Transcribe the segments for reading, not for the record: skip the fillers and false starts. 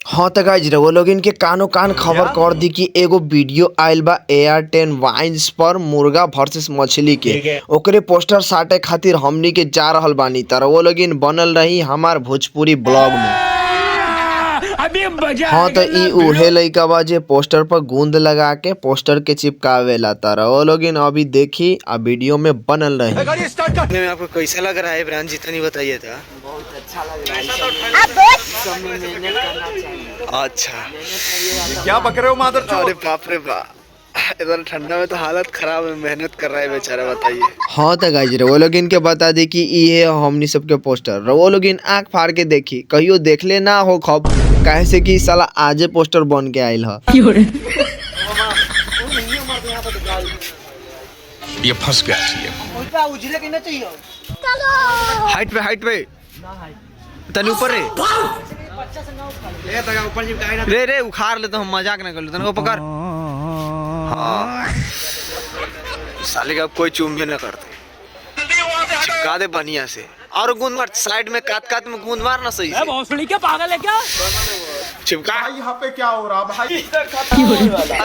हाँ तो गाइज रउआ लोगन के कानो कान खबर कर दी कि एगो वीडियो आइल बा एयर10 वाइन्स पर मुर्गा वर्सेस मछली के ओकरे पोस्टर साटे खातिर हमनी के जा रहल बानी त रउआ लोगन बनल रही हमार भोजपुरी ब्लॉग में। हाँ तो ई उहे लइका बा जे पोस्टर पर गूंद लगा के पोस्टर के चिपकावेला त रउआ लोगन अभी देखी आ वीडियो में बनल रही। में आपको कैसा लग रहा है इब्राहिम जी, तनी बताइए था। बहुत अच्छा लग रहा है। अच्छा क्या बक रहे हो मादर चोद? अरे बाप रे बाप, इधर ठंडा में तो हालत खराब है, मेहनत कर रहा है बेचारा, बताइए। हाँ तो गाइज रउआ लोगन के बता दी कि ये हमनी सबके पोस्टर रउआ लोगन आँख फाड़ के देखी, कहियो देखले ना हो खब काहे से कि साला आजे पोस्टर बन के आइल ह। ये फंस गया। उजले के ना चाहिए। हाइट पे तनी ऊपर रे रे उखाड़ ले तो हम मजाक ना कर ले, तने को पकड़। हाँ साले का कोई चूम भी ना करते, चिपका दे बढ़िया से और गूंद मार साइड में, काट में गूंद मार ना सही से। भोसड़ी क्या पागल है क्या? चिपका यहाँ पे क्या हो रहा भाई?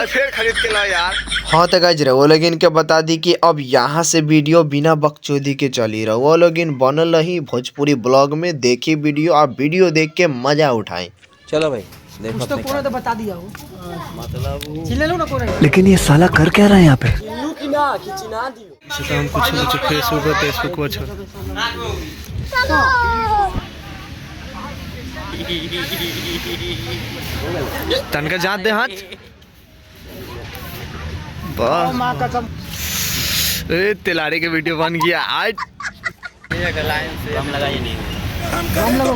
फिर खरीद के ला यार। हाँ तो गाइज रउआ लोगन के बता दी कि अब यहाँ से वीडियो बिना बकचोदी के चली। रउआ लोगन बनल रही भोजपुरी ब्लॉग में, देखी वीडियो और वीडियो देख के मजा उठाई। चलो भाई कुछ तो कोने तो बता दिया हो, मतलब चिल्ले लो ना कोने। लेकिन ये साला कर क्या रहा है यहाँ पे? यूं की ना खिंचना दियो। इसे तो हम कुछ फेसबुक को छोड़ तनका जात दे हाथ। ओ मां कसम। ए तिलारी के वीडियो बन गया आज। कम लगाइए नहीं। कम लगाओ।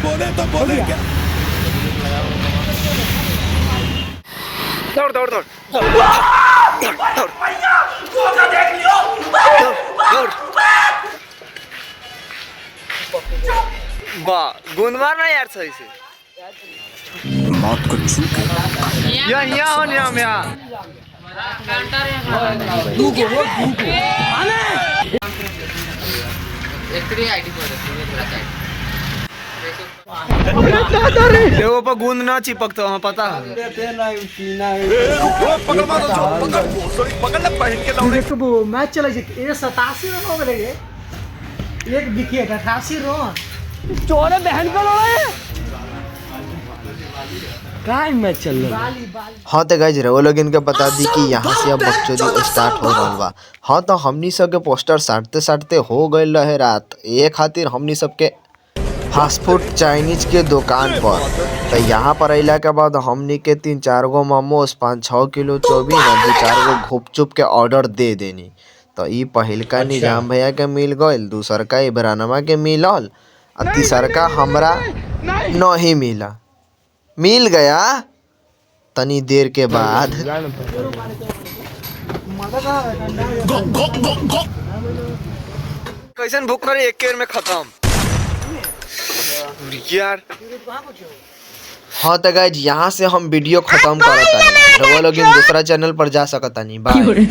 बोले तो बोले क्या? दौड़ दौड़ दौड़ वाह, गूंद मारना यार सही से। मौत को छू के यहाँ हो यहाँ देखो पर गूंद ना चिपकता हमें पता है। पकड़ ले पहन के लाओ। देखो वो मैच चला जे 87 रन हो गए, एक विकेट 88 रन। चोरे बहन को लड़े काय मैच चल रहा है। हाँ तो गाइज रउआ लोगन के बता दी कि यहाँ से अब बकचोदी स्टार्ट हो रहल बा। हाँ तो हमनी सब के पोस्टर साटते साटते हो गए रहे रात, ये खातिर हमनी सबके फास्ट फूड चाइनीज के दुकान पर। तो यहाँ पर अला के बाद हमनी के 3-4 गो मोमोज, 5-6 किलो चौबीन और 2-4 गो घुपचुप के ऑर्डर दे देनी। तो ई पहिलका निजाम भैया के मिल गईल, दूसरका इब्रानमा के मिलल और तीसरका हमरा नहीं मिला। मिल गया तनी देर के बाद। कैसन भूख रही, एक केर में खत्म यार। हाँ तो गाइज यहाँ से हम वीडियो खत्म करतानी। रउआ लोगन दूसरा चैनल पर जा सकतानी। बाय।